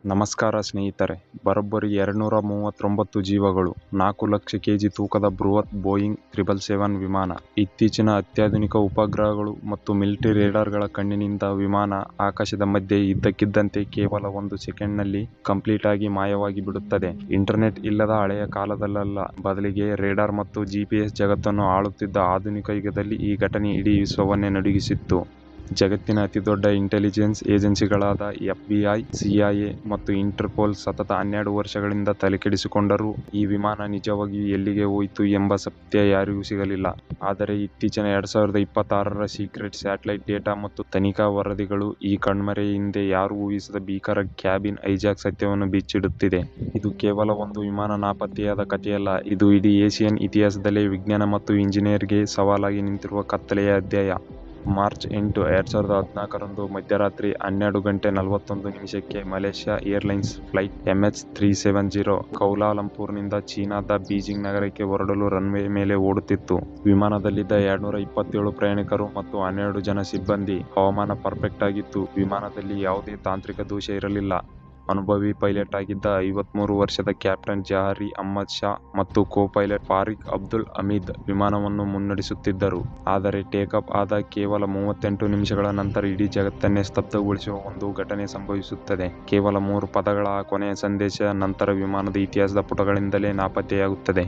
ನಮಸ್ಕಾರ ಸ್ನೇಹಿತರೆ. ಬರೋಬ್ಬರಿ 239 ಜೀವಗಳು, 4 ಲಕ್ಷ ಕೆಜಿ ತೂಕದ ಬೃಹತ್ ಬೋಯಿಂಗ್ 777 ವಿಮಾನ. ಇತ್ತೀಚಿನ ಅತ್ಯಾಧುನಿಕ ಉಪಗ್ರಹಗಳು ಮತ್ತು ಮಿಲಿಟರಿ ರೇಡಾರ್ಗಳ ಕಣ್ಣಿನಿಂದ ವಿಮಾನ ಆಕಾಶದ ಮಧ್ಯೆ ಇದ್ದಕ್ಕಿದ್ದಂತೆ ಕೇವಲ 1 ಸೆಕೆಂಡ್ನಲ್ಲಿ ಕಂಪ್ಲೀಟ್ ಆಗಿ ಮಾಯವಾಗಿ ಬಿಡುತ್ತದೆ. ಇಂಟರ್ನೆಟ್ ಇಲ್ಲದ ಹಳೆಯ ಕಾಲದಲ್ಲ, ಬದಲಿಗೆ ರೇಡಾರ್ ಮತ್ತು GPS ಜಗತ್ತನ್ನು ಆಳುತ್ತಿದ್ದ ಆಧುನಿಕ ಯುಗದಲ್ಲಿ ಈ ಘಟನೆ ಇಡೀ ವಿಶ್ವವನ್ನೇ ನಡುಗಿಸಿತ್ತು. ಜಗತ್ತಿನ ಅತಿದೊಡ್ಡ ಇಂಟೆಲಿಜೆನ್ಸ್ ಏಜೆನ್ಸಿಗಳಾದ FBI, CIA ಮತ್ತು ಇಂಟರ್ಪೋಲ್ ಸತತ 12 ವರ್ಷಗಳಿಂದ ತಲೆಕೆಡಿಸಿಕೊಂಡರೂ ಈ ವಿಮಾನ ನಿಜವಾಗಿಯೂ ಎಲ್ಲಿಗೆ ಹೋಯಿತು ಎಂಬ ಸತ್ಯ ಯಾರಿಗೂ ಸಿಗಲಿಲ್ಲ. ಆದರೆ ಇತ್ತೀಚಿನ 2026ರ ಸೀಕ್ರೆಟ್ ಸ್ಯಾಟಲೈಟ್ ಡೇಟಾ ಮತ್ತು ತನಿಖಾ ವರದಿಗಳು ಈ ಕಣ್ಮರೆಯ ಹಿಂದೆ ಯಾರೂ ಊಹಿಸದ ಭೀಕರ ಕ್ಯಾಬಿನ್ ಹೈಜಾಕ್ ಸತ್ಯವನ್ನು ಬಿಚ್ಚಿಡುತ್ತಿದೆ. ಇದು ಕೇವಲ ಒಂದು ವಿಮಾನ ನಾಪತ್ತೆಯಾದ ಕಥೆಯಲ್ಲ, ಇದು ಇಡೀ ಏಷಿಯನ್ ಇತಿಹಾಸದಲ್ಲೇ ವಿಜ್ಞಾನ ಮತ್ತು ಇಂಜಿನಿಯರಿಂಗ್ಗೆ ಸವಾಲಾಗಿ ನಿಂತಿರುವ ಕತ್ತಲೆಯ ಅಧ್ಯಾಯ. ಮಾರ್ಚ್ 8, 2014ರಂದು ಮಧ್ಯರಾತ್ರಿ 12:41ಕ್ಕೆ ಮಲೇಷ್ಯಾ ಏರ್ಲೈನ್ಸ್ ಫ್ಲೈಟ್ MH370 ಕೌಲಾಲಂಪುರ್ನಿಂದ ಚೀನಾದ ಬೀಜಿಂಗ್ ನಗರಕ್ಕೆ ಹೊರಡಲು ರನ್ವೇ ಮೇಲೆ ಓಡುತ್ತಿತ್ತು. ವಿಮಾನದಲ್ಲಿದ್ದ 227 ಪ್ರಯಾಣಿಕರು ಮತ್ತು 12 ಜನ ಸಿಬ್ಬಂದಿ. ಹವಾಮಾನ ಪರ್ಫೆಕ್ಟ್ ಆಗಿತ್ತು. ವಿಮಾನದಲ್ಲಿ ಯಾವುದೇ ತಾಂತ್ರಿಕ ದೋಷ ಇರಲಿಲ್ಲ. ಅನುಭವಿ ಪೈಲಟ್ ಆಗಿದ್ದ 53 ವರ್ಷದ ಕ್ಯಾಪ್ಟನ್ ಜಹರಿ ಅಹ್ಮದ್ ಶಾ ಮತ್ತು ಕೋ-ಪೈಲಟ್ ಫಾರಿಕ್ ಅಬ್ದುಲ್ ಹಮೀದ್ ವಿಮಾನವನ್ನು ಮುನ್ನಡೆಸುತ್ತಿದ್ದರು. ಆದರೆ ಟೇಕಾಫ್ ಆದ ಕೇವಲ 38 ನಿಮಿಷಗಳ ನಂತರ ಇಡೀ ಜಗತ್ತನ್ನೇ ಸ್ತಬ್ಧಗೊಳಿಸುವ ಒಂದು ಘಟನೆ ಸಂಭವಿಸುತ್ತದೆ. ಕೇವಲ 3 ಪದಗಳ ಆ ಕೊನೆಯ ಸಂದೇಶ ನಂತರ ವಿಮಾನದ ಇತಿಹಾಸದ ಪುಟಗಳಿಂದಲೇ ನಾಪತ್ತೆಯಾಗುತ್ತದೆ.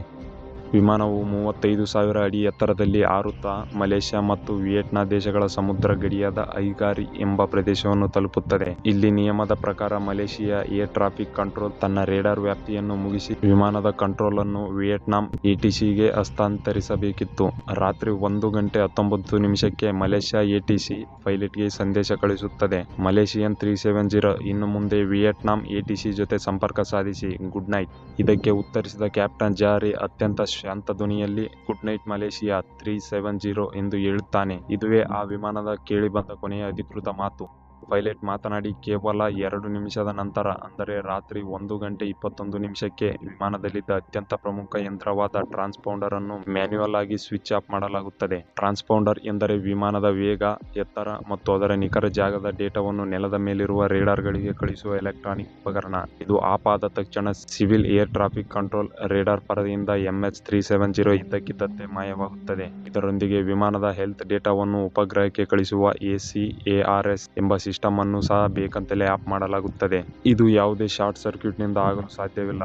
ವಿಮಾನವು 35,000 ಅಡಿ ಎತ್ತರದಲ್ಲಿ ಹಾರುತ್ತಾ ಮಲೇಷ್ಯಾ ಮತ್ತು ವಿಯೆಟ್ನಾಂ ದೇಶಗಳ ಸಮುದ್ರ ಗಡಿಯಾದ ಐಗಾರಿ ಎಂಬ ಪ್ರದೇಶವನ್ನು ತಲುಪುತ್ತದೆ. ಇಲ್ಲಿ ನಿಯಮದ ಪ್ರಕಾರ ಮಲೇಷಿಯಾ ಏರ್ ಟ್ರಾಫಿಕ್ ಕಂಟ್ರೋಲ್ ತನ್ನ ರೇಡಾರ್ ವ್ಯಾಪ್ತಿಯನ್ನು ಮುಗಿಸಿ ವಿಮಾನದ ಕಂಟ್ರೋಲ್ ಅನ್ನು ವಿಯೆಟ್ನಾಂ ATCಗೆ ಹಸ್ತಾಂತರಿಸಬೇಕಿತ್ತು. ರಾತ್ರಿ 1:19ಕ್ಕೆ ಮಲೇಷ್ಯಾ ATC ಪೈಲಟ್ಗೆ ಸಂದೇಶ ಕಳುಹಿಸುತ್ತದೆ. ಮಲೇಷಿಯನ್ 370 ಇನ್ನು ಮುಂದೆ ವಿಯೆಟ್ನಾಂ ATC ಜೊತೆ ಸಂಪರ್ಕ ಸಾಧಿಸಿ, ಗುಡ್ ನೈಟ್. ಇದಕ್ಕೆ ಉತ್ತರಿಸಿದ ಕ್ಯಾಪ್ಟನ್ ಜಹರಿ ಅತ್ಯಂತ ಶಾಂತ ಧ್ವನಿಯಲ್ಲಿ ಗುಡ್ ನೈಟ್ ಮಲೇಷಿಯಾ 370 ಎಂದು ಹೇಳುತ್ತಾನೆ. ಇದುವೇ ಆ ವಿಮಾನದ ಕೇಳಿಬಂದ ಕೊನೆಯ ಅಧಿಕೃತ ಮಾತು. ಪೈಲಟ್ ಮಾತನಾಡಿ ಕೇವಲ 2 ನಿಮಿಷದ ನಂತರ, ಅಂದರೆ ರಾತ್ರಿ 1:21ಕ್ಕೆ ವಿಮಾನದಲ್ಲಿದ್ದ ಅತ್ಯಂತ ಪ್ರಮುಖ ಯಂತ್ರವಾದ ಟ್ರಾನ್ಸ್ಪಾಂಡರ್ ಅನ್ನು ಮ್ಯಾನ್ಯುಯಲ್ ಆಗಿ ಸ್ವಿಚ್ ಆಫ್ ಮಾಡಲಾಗುತ್ತದೆ. ಟ್ರಾನ್ಸ್ಪಾಂಡರ್ ಎಂದರೆ ವಿಮಾನದ ವೇಗ, ಎತ್ತರ ಮತ್ತು ಅದರ ನಿಖರ ಜಾಗದ ಡೇಟಾವನ್ನು ನೆಲದ ಮೇಲಿರುವ ರೇಡಾರ್ಗಳಿಗೆ ಕಳುಹಿಸುವ ಎಲೆಕ್ಟ್ರಾನಿಕ್ ಉಪಕರಣ. ಇದು ಆಫ್ ಆದ ತಕ್ಷಣ civil air traffic control radar ಪರದೆಯಿಂದ MH370 ಇದ್ದಕ್ಕಿದ್ದಂತೆ ಮಾಯವಾಗುತ್ತದೆ. ಇದರೊಂದಿಗೆ ವಿಮಾನದ ಹೆಲ್ತ್ ಡೇಟಾವನ್ನು ಉಪಗ್ರಹಕ್ಕೆ ಕಳುಹಿಸುವ ACARS ಎಂಬ ಸಿಸ್ಟಮ್ ಅನ್ನು ಸಹ ಬೇಕಂತಲೇ ಆಫ್ ಮಾಡಲಾಗುತ್ತದೆ. ಇದು ಯಾವುದೇ ಶಾರ್ಟ್ ಸರ್ಕ್ಯೂಟ್ ನಿಂದ ಆಗಲು ಸಾಧ್ಯವಿಲ್ಲ,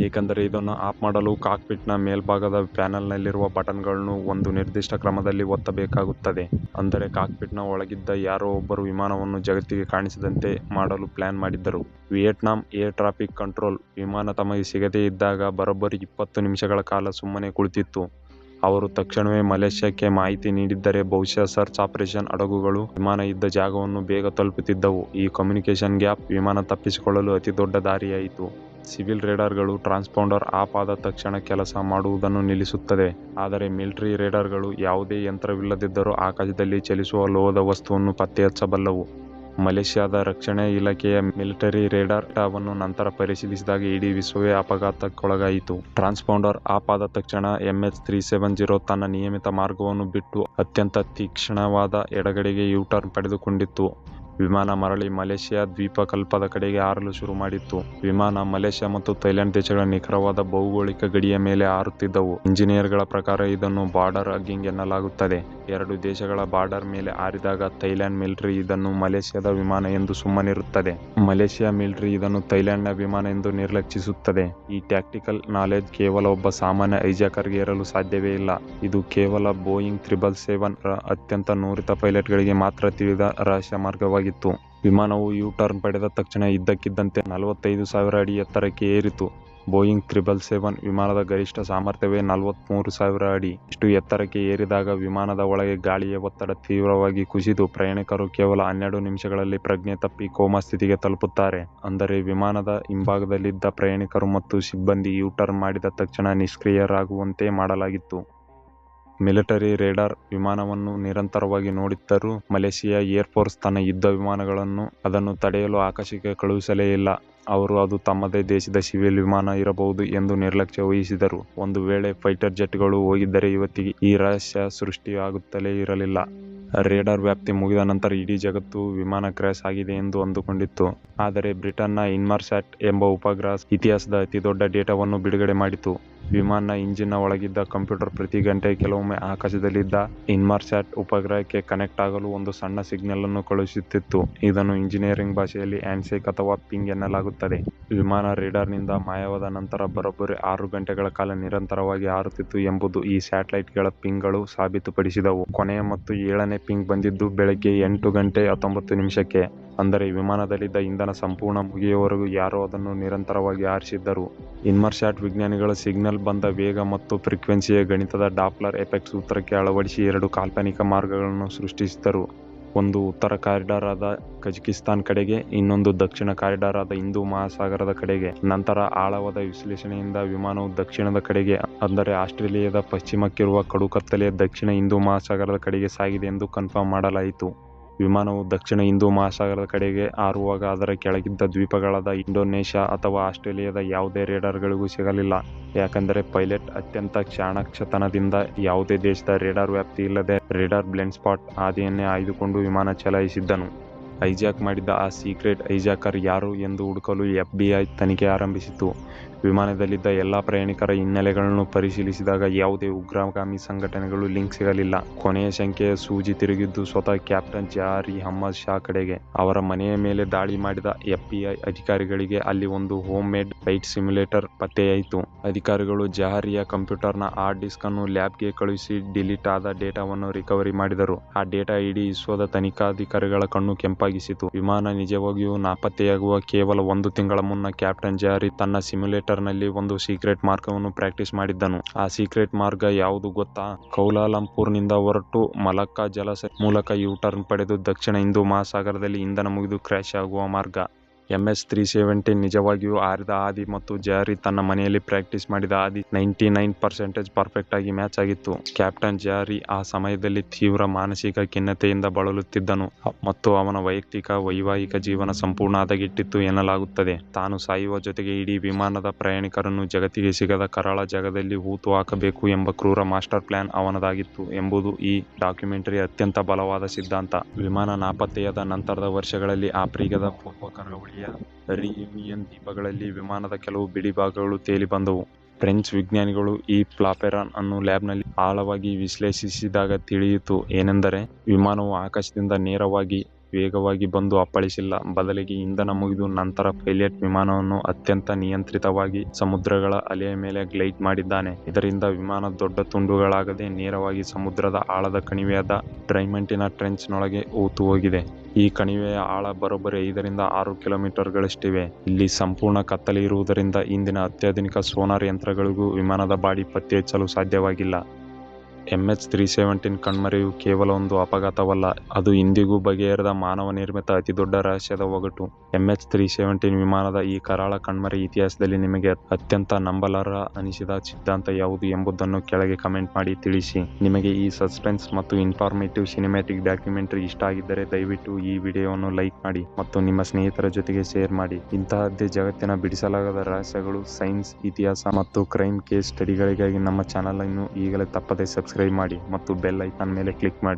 ಏಕೆಂದರೆ ಇದನ್ನು ಆಫ್ ಮಾಡಲು ಕಾಕ್ಪಿಟ್ನ ಮೇಲ್ಭಾಗದ ಪ್ಯಾನೆಲ್ನಲ್ಲಿರುವ ಬಟನ್ಗಳನ್ನು ಒಂದು ನಿರ್ದಿಷ್ಟ ಕ್ರಮದಲ್ಲಿ ಒತ್ತಬೇಕಾಗುತ್ತದೆ. ಅಂದರೆ ಕಾಕ್ಪಿಟ್ನ ಒಳಗಿದ್ದ ಯಾರೋ ಒಬ್ಬರು ವಿಮಾನವನ್ನು ಜಗತ್ತಿಗೆ ಕಾಣಿಸದಂತೆ ಮಾಡಲು ಪ್ಲಾನ್ ಮಾಡಿದ್ದರು. ವಿಯೆಟ್ನಾಂ ಏರ್ ಟ್ರಾಫಿಕ್ ಕಂಟ್ರೋಲ್ ವಿಮಾನ ತಮಗೆ ಸಿಗದೇ ಇದ್ದಾಗ ಬರೋಬ್ಬರಿ 20 ನಿಮಿಷಗಳ ಕಾಲ ಸುಮ್ಮನೆ ಕುಳಿತಿತ್ತು. ಅವರು ತಕ್ಷಣವೇ ಮಲೇಷ್ಯಾಕ್ಕೆ ಮಾಹಿತಿ ನೀಡಿದ್ದರೆ ಬಹುಶಃ ಸರ್ಚ್ ಆಪರೇಷನ್ ಹಡಗುಗಳು ವಿಮಾನ ಇದ್ದ ಜಾಗವನ್ನು ಬೇಗ ತಲುಪುತ್ತಿದ್ದವು. ಈ ಕಮ್ಯುನಿಕೇಷನ್ ಗ್ಯಾಪ್ ವಿಮಾನ ತಪ್ಪಿಸಿಕೊಳ್ಳಲು ಅತಿದೊಡ್ಡ ದಾರಿಯಾಯಿತು. ಸಿವಿಲ್ ರೇಡಾರ್ಗಳು ಟ್ರಾನ್ಸ್ಪಾಂಡರ್ ಆಫ್ ಆದ ತಕ್ಷಣ ಕೆಲಸ ಮಾಡುವುದನ್ನು ನಿಲ್ಲಿಸುತ್ತದೆ. ಆದರೆ ಮಿಲಿಟರಿ ರೇಡಾರ್ಗಳು ಯಾವುದೇ ಯಂತ್ರವಿಲ್ಲದಿದ್ದರೂ ಆಕಾಶದಲ್ಲಿ ಚಲಿಸುವ ಲೋಹದ ವಸ್ತುವನ್ನು ಪತ್ತೆಹಚ್ಚಬಲ್ಲವು. ಮಲೇಷ್ಯಾದ ರಕ್ಷಣಾ ಇಲಾಖೆಯ ಮಿಲಿಟರಿ ರೇಡಾರ್ ಡೇಟಾವನ್ನು ನಂತರ ಪರಿಶೀಲಿಸಿದಾಗ ಇಡೀ ವಿಶ್ವವೇ ಆಘಾತಕ್ಕೊಳಗಾಯಿತು. ಟ್ರಾನ್ಸ್ಪಾಂಡರ್ ಆಫ್ ಆದ ತಕ್ಷಣ MH370 ತನ್ನ ನಿಯಮಿತ ಮಾರ್ಗವನ್ನು ಬಿಟ್ಟು ಅತ್ಯಂತ ತೀಕ್ಷ್ಣವಾದ ಎಡಗಡೆಗೆ ಯು-ಟರ್ನ್ ಪಡೆದುಕೊಂಡಿತು. ವಿಮಾನ ಮರಳಿ ಮಲೇಷ್ಯಾ ದ್ವೀಪಕಲ್ಪದ ಕಡೆಗೆ ಹಾರಲು ಶುರು ಮಾಡಿತು. ವಿಮಾನ ಮಲೇಷ್ಯಾ ಮತ್ತು ಥೈಲ್ಯಾಂಡ್ ದೇಶಗಳ ನಿಖರವಾದ ಭೌಗೋಳಿಕ ಗಡಿಯ ಮೇಲೆ ಹಾರುತ್ತಿದ್ದವು. ಇಂಜಿನಿಯರ್ಗಳ ಪ್ರಕಾರ ಇದನ್ನು ಬಾರ್ಡರ್ ಹಗ್ಗಿಂಗ್ ಎನ್ನಲಾಗುತ್ತದೆ. 2 ದೇಶಗಳ ಬಾರ್ಡರ್ ಮೇಲೆ ಹಾರಿದಾಗ ಥೈಲ್ಯಾಂಡ್ ಮಿಲಿಟರಿ ಇದನ್ನು ಮಲೇಷ್ಯಾದ ವಿಮಾನ ಎಂದು ಸುಮ್ಮನಿರುತ್ತದೆ. ಮಲೇಷ್ಯಾ ಮಿಲಿಟರಿ ಇದನ್ನು ಥೈಲ್ಯಾಂಡ್ನ ವಿಮಾನ ಎಂದು ನಿರ್ಲಕ್ಷಿಸುತ್ತದೆ. ಈ ಟ್ಯಾಕ್ಟಿಕಲ್ ನಾಲೆಡ್ಜ್ ಕೇವಲ ಒಬ್ಬ ಸಾಮಾನ್ಯ ಹೈಜಾಕರ್ಗೆ ಇರಲು ಸಾಧ್ಯವೇ ಇಲ್ಲ. ಇದು ಕೇವಲ ಬೋಯಿಂಗ್ 777ರ ಅತ್ಯಂತ ನುರಿತ ಪೈಲಟ್ಗಳಿಗೆ ಮಾತ್ರ ತಿಳಿದ ರಹಸ್ಯ ಮಾರ್ಗವಾಗಿತ್ತು. ವಿಮಾನವು ಯು-ಟರ್ನ್ ಪಡೆದ ತಕ್ಷಣ ಇದ್ದಕ್ಕಿದ್ದಂತೆ 45,000 ಅಡಿ ಎತ್ತರಕ್ಕೆ ಏರಿತು. ಬೋಯಿಂಗ್ 777 ವಿಮಾನದ ಗರಿಷ್ಠ ಸಾಮರ್ಥ್ಯವೇ 43,000 ಅಡಿ. ಇಷ್ಟು ಎತ್ತರಕ್ಕೆ ಏರಿದಾಗ ವಿಮಾನದ ಒಳಗೆ ಗಾಳಿಯ ಒತ್ತಡ ತೀವ್ರವಾಗಿ ಕುಸಿದು ಪ್ರಯಾಣಿಕರು ಕೇವಲ 12 ನಿಮಿಷಗಳಲ್ಲಿ ಪ್ರಜ್ಞೆ ತಪ್ಪಿ ಕೋಮಾ ಸ್ಥಿತಿಗೆ ತಲುಪುತ್ತಾರೆ. ಅಂದರೆ ವಿಮಾನದ ಹಿಂಭಾಗದಲ್ಲಿದ್ದ ಪ್ರಯಾಣಿಕರು ಮತ್ತು ಸಿಬ್ಬಂದಿ ಯು-ಟರ್ನ್ ಮಾಡಿದ ತಕ್ಷಣ ನಿಷ್ಕ್ರಿಯರಾಗುವಂತೆ ಮಾಡಲಾಗಿತ್ತು. ಮಿಲಿಟರಿ ರೇಡಾರ್ ವಿಮಾನವನ್ನು ನಿರಂತರವಾಗಿ ನೋಡಿದ್ದರೂ ಮಲೇಷಿಯಾ ಏರ್ ಫೋರ್ಸ್ ತನ್ನ ಯುದ್ಧ ವಿಮಾನಗಳನ್ನು ಅದನ್ನು ತಡೆಯಲು ಆಕಾಶಕ್ಕೆ ಕಳುಹಿಸಲೇ ಇಲ್ಲ. ಅವರು ಅದು ತಮ್ಮದೇ ದೇಶದ ಸಿವಿಲ್ ವಿಮಾನ ಇರಬಹುದು ಎಂದು ನಿರ್ಲಕ್ಷ್ಯ ವಹಿಸಿದರು. ಒಂದು ವೇಳೆ ಫೈಟರ್ ಜೆಟ್ಗಳು ಹೋಗಿದ್ದರೆ ಇವತ್ತಿಗೆ ಈ ರಹಸ್ಯ ಸೃಷ್ಟಿಯಾಗುತ್ತಲೇ ಇರಲಿಲ್ಲ. ರೇಡಾರ್ ವ್ಯಾಪ್ತಿ ಮುಗಿದ ನಂತರ ಇಡೀ ಜಗತ್ತು ವಿಮಾನ ಕ್ರ್ಯಾಶ್ ಆಗಿದೆ ಎಂದು ಅಂದುಕೊಂಡಿತ್ತು. ಆದರೆ ಬ್ರಿಟನ್ನ ಇನ್ಮಾರ್ಸ್ಯಾಟ್ ಎಂಬ ಉಪಗ್ರಹ ಇತಿಹಾಸದ ಅತಿದೊಡ್ಡ ಡೇಟಾವನ್ನು ಬಿಡುಗಡೆ ಮಾಡಿತು. ವಿಮಾನ ಇಂಜಿನ್ನ ಒಳಗಿದ್ದ ಕಂಪ್ಯೂಟರ್ ಪ್ರತಿ ಗಂಟೆಗೆ ಕೆಲವೊಮ್ಮೆ ಆಕಾಶದಲ್ಲಿದ್ದ ಇನ್ಮಾರ್ಸ್ಯಾಟ್ ಉಪಗ್ರಹಕ್ಕೆ ಕನೆಕ್ಟ್ ಆಗಲು ಒಂದು ಸಣ್ಣ ಸಿಗ್ನಲ್ ಅನ್ನು ಕಳುಹಿಸುತ್ತಿತ್ತು. ಇದನ್ನು ಇಂಜಿನಿಯರಿಂಗ್ ಭಾಷೆಯಲ್ಲಿ ಹ್ಯಾಂಡ್ಶೇಕ್ ಅಥವಾ ಪಿಂಗ್ ಎನ್ನಲಾಗುತ್ತದೆ. ವಿಮಾನ ರೇಡಾರ್ನಿಂದ ಮಾಯವಾದ ನಂತರ ಬರೋಬ್ಬರಿ 6 ಗಂಟೆಗಳ ಕಾಲ ನಿರಂತರವಾಗಿ ಹಾರುತ್ತಿತ್ತು ಎಂಬುದು ಈ ಸ್ಯಾಟಲೈಟ್ಗಳ ಪಿಂಗ್ಗಳು ಸಾಬೀತುಪಡಿಸಿದವು. ಕೊನೆಯ ಮತ್ತು 7ನೇ ಪಿಂಗ್ ಬಂದಿದ್ದು ಬೆಳಗ್ಗೆ 8 ಗಂಟೆ 19 ನಿಮಿಷಕ್ಕೆ. ಅಂದರೆ ವಿಮಾನದಲ್ಲಿದ್ದ ಇಂಧನ ಸಂಪೂರ್ಣ ಮುಗಿಯುವವರೆಗೂ ಯಾರೋ ಅದನ್ನು ನಿರಂತರವಾಗಿ ಹಾರಿಸಿದ್ದರು. ಇನ್ಮಾರ್ಸ್ಯಾಟ್ ವಿಜ್ಞಾನಿಗಳು ಸಿಗ್ನಲ್ ಬಂದ ವೇಗ ಮತ್ತು ಫ್ರೀಕ್ವೆನ್ಸಿಯ ಗಣಿತದ ಡಾಪ್ಲರ್ ಎಫೆಕ್ಟ್ ಸೂತ್ರಕ್ಕೆ ಅಳವಡಿಸಿ 2 ಕಾಲ್ಪನಿಕ ಮಾರ್ಗಗಳನ್ನು ಸೃಷ್ಟಿಸಿದರು. ಒಂದು ಉತ್ತರ ಕಾರಿಡಾರ್ ಆದ ಕಜಕಿಸ್ತಾನ್ ಕಡೆಗೆ, ಇನ್ನೊಂದು ದಕ್ಷಿಣ ಕಾರಿಡಾರ್ ಆದ ಹಿಂದೂ ಮಹಾಸಾಗರದ ಕಡೆಗೆ. ನಂತರ ಆಳವಾದ ವಿಶ್ಲೇಷಣೆಯಿಂದ ವಿಮಾನವು ದಕ್ಷಿಣದ ಕಡೆಗೆ, ಅಂದರೆ ಆಸ್ಟ್ರೇಲಿಯಾದ ಪಶ್ಚಿಮಕ್ಕಿರುವ ಕಡುಕತ್ತಲೆಯ ದಕ್ಷಿಣ ಹಿಂದೂ ಮಹಾಸಾಗರದ ಕಡೆಗೆ ಸಾಗಿದೆ ಎಂದು ಕನ್ಫರ್ಮ್ ಮಾಡಲಾಯಿತು. ವಿಮಾನವು ದಕ್ಷಿಣ ಹಿಂದೂ ಮಹಾಸಾಗರದ ಕಡೆಗೆ ಹಾರುವಾಗ ಅದರ ಕೆಳಗಿದ್ದ ದ್ವೀಪಗಳಾದ ಇಂಡೋನೇಷ್ಯಾ ಅಥವಾ ಆಸ್ಟ್ರೇಲಿಯಾದ ಯಾವುದೇ ರೇಡಾರ್ಗಳಿಗೂ ಸಿಗಲಿಲ್ಲ. ಯಾಕೆಂದರೆ ಪೈಲಟ್ ಅತ್ಯಂತ ಚಾಣಾಕ್ಷತನದಿಂದ ಯಾವುದೇ ದೇಶದ ರೇಡಾರ್ ವ್ಯಾಪ್ತಿ ಇಲ್ಲದೆ ರೇಡಾರ್ ಬ್ಲೈಂಡ್ ಸ್ಪಾಟ್ ಹಾದಿಯನ್ನೇ ಆಯ್ದುಕೊಂಡು ವಿಮಾನ ಚಲಾಯಿಸಿದ್ದನು. ಹೈಜಾಕ್ ಮಾಡಿದ್ದ ಆ ಸೀಕ್ರೆಟ್ ಹೈಜಾಕರ್ ಯಾರು ಎಂದು ಹುಡುಕಲು FBI ತನಿಖೆ ಆರಂಭಿಸಿತು. ವಿಮಾನದಲ್ಲಿದ್ದ ಎಲ್ಲ ಪ್ರಯಾಣಿಕರ ಹಿನ್ನೆಲೆಗಳನ್ನು ಪರಿಶೀಲಿಸಿದಾಗ ಯಾವುದೇ ಉಗ್ರಗಾಮಿ ಸಂಘಟನೆಗಳು ಲಿಂಕ್ ಸಿಗಲಿಲ್ಲ. ಕೊನೆಯ ಸಂಖ್ಯೆಯ ಸೂಜಿ ತಿರುಗಿದ್ದು ಸ್ವತಃ ಕ್ಯಾಪ್ಟನ್ ಜಹಾರಿ ಅಹ್ಮದ್ ಶಾ ಕಡೆಗೆ. ಅವರ ಮನೆಯ ಮೇಲೆ ದಾಳಿ ಮಾಡಿದ FBI ಅಧಿಕಾರಿಗಳಿಗೆ ಅಲ್ಲಿ ಒಂದು ಹೋಮ್ ಮೇಡ್ ಫ್ಲೈಟ್ ಸಿಮ್ಯುಲೇಟರ್ ಪತ್ತೆಯಾಯಿತು. ಅಧಿಕಾರಿಗಳು ಜಹಾರಿಯ ಕಂಪ್ಯೂಟರ್ನ ಹಾರ್ಡ್ ಡಿಸ್ಕ್ ಅನ್ನು ಲ್ಯಾಬ್ಗೆ ಕಳುಹಿಸಿ ಡಿಲೀಟ್ ಆದ ಡೇಟಾವನ್ನು ರಿಕವರಿ ಮಾಡಿದರು. ಆ ಡೇಟಾ ಇಡೀ ವಿಶ್ವದ ತನಿಖಾಧಿಕಾರಿಗಳ ಕಣ್ಣು ಕೆಂಪಾಗಿಸಿತು. ವಿಮಾನ ನಿಜವಾಗಿಯೂ ನಾಪತ್ತೆಯಾಗುವ ಕೇವಲ 1 ತಿಂಗಳ ಮುನ್ನ ಕ್ಯಾಪ್ಟನ್ ಜಹಾರಿ ತನ್ನ ಸಿಮ್ಯುಲೇಟರ್ನಲ್ಲಿ ಒಂದು ಸೀಕ್ರೆಟ್ ಮಾರ್ಗವನ್ನು ಪ್ರಾಕ್ಟೀಸ್ ಮಾಡಿದ್ದನು. ಆ ಸೀಕ್ರೆಟ್ ಮಾರ್ಗ ಯಾವುದು ಗೊತ್ತಾ? ಕೌಲಾಲಂಪುರ್ನಿಂದ ಹೊರಟು ಮಲಕ್ಕಾ ಜಲಾಶಯದ ಮೂಲಕ ಯು-ಟರ್ನ್ ಪಡೆದು ದಕ್ಷಿಣ ಹಿಂದೂ ಮಹಾಸಾಗರದಲ್ಲಿ ಇಂಧನ ಮುಗಿದು ಕ್ರ್ಯಾಶ್ ಆಗುವ ಮಾರ್ಗ. MH370 ನಿಜವಾಗಿಯೂ ಹಾರಿದ ಹಾದಿ ಮತ್ತು ಜಹಾರಿ ತನ್ನ ಮನೆಯಲ್ಲಿ ಪ್ರಾಕ್ಟೀಸ್ ಮಾಡಿದ ಹಾದಿ 99% ಪರ್ಫೆಕ್ಟ್ ಆಗಿ ಮ್ಯಾಚ್ ಆಗಿತ್ತು. ಕ್ಯಾಪ್ಟನ್ ಜಹಾರಿ ಆ ಸಮಯದಲ್ಲಿ ತೀವ್ರ ಮಾನಸಿಕ ಖಿನ್ನತೆಯಿಂದ ಬಳಲುತ್ತಿದ್ದನು ಮತ್ತು ಅವನ ವೈವಾಹಿಕ ಜೀವನ ಸಂಪೂರ್ಣ ಹದಗೆಟ್ಟಿತ್ತು ಎನ್ನಲಾಗುತ್ತದೆ. ತಾನು ಸಾಯುವ ಜೊತೆಗೆ ಇಡೀ ವಿಮಾನದ ಪ್ರಯಾಣಿಕರನ್ನು ಜಗತ್ತಿಗೆ ಸಿಗದ ಕರಾಳ ಜಾಗದಲ್ಲಿ ಹೂತು ಹಾಕಬೇಕು ಎಂಬ ಕ್ರೂರ ಮಾಸ್ಟರ್ ಪ್ಲಾನ್ ಅವನದಾಗಿತ್ತು ಎಂಬುದು ಈ ಡಾಕ್ಯುಮೆಂಟರಿಯ ಅತ್ಯಂತ ಬಲವಾದ ಸಿದ್ಧಾಂತ. ವಿಮಾನ ನಾಪತ್ತೆಯಾದ ನಂತರದ ವರ್ಷಗಳಲ್ಲಿ ಆಫ್ರಿಕಾದ ಪೂರ್ವ ಕರಾವಳಿಯ ರಿಯೂನಿಯನ್ ದ್ವೀಪಗಳಲ್ಲಿ ವಿಮಾನದ ಕೆಲವು ಬಿಡಿ ಭಾಗಗಳು ತೇಲಿ ಬಂದವು. ಫ್ರೆಂಚ್ ವಿಜ್ಞಾನಿಗಳು ಈ ಫ್ಲಾಪೆರಾನ್ ಅನ್ನು ಲ್ಯಾಬ್ನಲ್ಲಿ ಆಳವಾಗಿ ವಿಶ್ಲೇಷಿಸಿದಾಗ ತಿಳಿಯಿತು ಏನೆಂದರೆ, ವಿಮಾನವು ಆಕಾಶದಿಂದ ನೇರವಾಗಿ ವೇಗವಾಗಿ ಬಂದು ಅಪ್ಪಳಿಸಿಲ್ಲ. ಬದಲಿಗೆ ಇಂಧನ ಮುಗಿದು ನಂತರ ಪೈಲಟ್ ವಿಮಾನವನ್ನು ಅತ್ಯಂತ ನಿಯಂತ್ರಿತವಾಗಿ ಸಮುದ್ರಗಳ ಅಲೆಯ ಮೇಲೆ ಗ್ಲೈಡ್ ಮಾಡಿದ್ದಾನೆ. ಇದರಿಂದ ವಿಮಾನ ದೊಡ್ಡ ತುಂಡುಗಳಾಗದೆ ನೇರವಾಗಿ ಸಮುದ್ರದ ಆಳದ ಕಣಿವೆಯಾದ ಡೈಮಂಟಿನ ಟ್ರೆಂಚ್ ನೊಳಗೆ ಹೂತು ಹೋಗಿದೆ. ಈ ಕಣಿವೆಯ ಆಳ ಬರೋಬ್ಬರಿ 5 ರಿಂದ 6 ಕಿಲೋಮೀಟರ್ಗಳಷ್ಟಿವೆ. ಇಲ್ಲಿ ಸಂಪೂರ್ಣ ಕತ್ತಲೆ ಇರುವುದರಿಂದ ಇಂದಿನ ಅತ್ಯಾಧುನಿಕ ಸೋನಾರ್ ಯಂತ್ರಗಳಿಗೂ ವಿಮಾನದ ಬಾಡಿ ಪತ್ತೆ ಹಚ್ಚಲು ಸಾಧ್ಯವಾಗಿಲ್ಲ. MH370 ಕಣ್ಮರೆಯು ಕೇವಲ ಒಂದು ಅಪಘಾತವಲ್ಲ, ಅದು ಇಂದಿಗೂ ಬಗೆಹರದ ಮಾನವ ನಿರ್ಮಿತ ಅತಿದೊಡ್ಡ ರಹಸ್ಯದ ಒಗಟು. MH370 ವಿಮಾನದ ಈ ಕರಾಳ ಕಣ್ಮರೆ ಇತಿಹಾಸದಲ್ಲಿ ನಿಮಗೆ ಅತ್ಯಂತ ನಂಬಲರ್ಹ ಅನಿಸಿದ ಸಿದ್ಧಾಂತ ಯಾವುದು ಎಂಬುದನ್ನು ಕೆಳಗೆ ಕಮೆಂಟ್ ಮಾಡಿ ತಿಳಿಸಿ. ನಿಮಗೆ ಈ ಸಸ್ಪೆನ್ಸ್ ಮತ್ತು ಇನ್ಫಾರ್ಮೇಟಿವ್ ಸಿನಿಮ್ಯಾಟಿಕ್ ಡಾಕ್ಯುಮೆಂಟರಿ ಇಷ್ಟ ಆಗಿದ್ದರೆ ದಯವಿಟ್ಟು ಈ ವಿಡಿಯೋವನ್ನು ಲೈಕ್ ಮಾಡಿ ಮತ್ತು ನಿಮ್ಮ ಸ್ನೇಹಿತರ ಜೊತೆಗೆ ಶೇರ್ ಮಾಡಿ. ಇಂತಹದ್ದೇ ಜಗತ್ತಿನ ಬಿಡಿಸಲಾಗದ ರಹಸ್ಯಗಳು, ಸೈನ್ಸ್, ಇತಿಹಾಸ ಮತ್ತು ಕ್ರೈಮ್ ಕೇಸ್ ಸ್ಟಡಿಗಳಿಗಾಗಿ ನಮ್ಮ ಚಾನೆಲ್ ಅನ್ನು ಈಗಲೇ ತಪ್ಪದೇ ಸಬ್ಸ್ಕ್ರೈಬ್ ಮಾಡಿ ಮತ್ತು ಬೆಲ್ ಐಕಾನ್ ಮೇಲೆ ಕ್ಲಿಕ್ ಮಾಡಿ.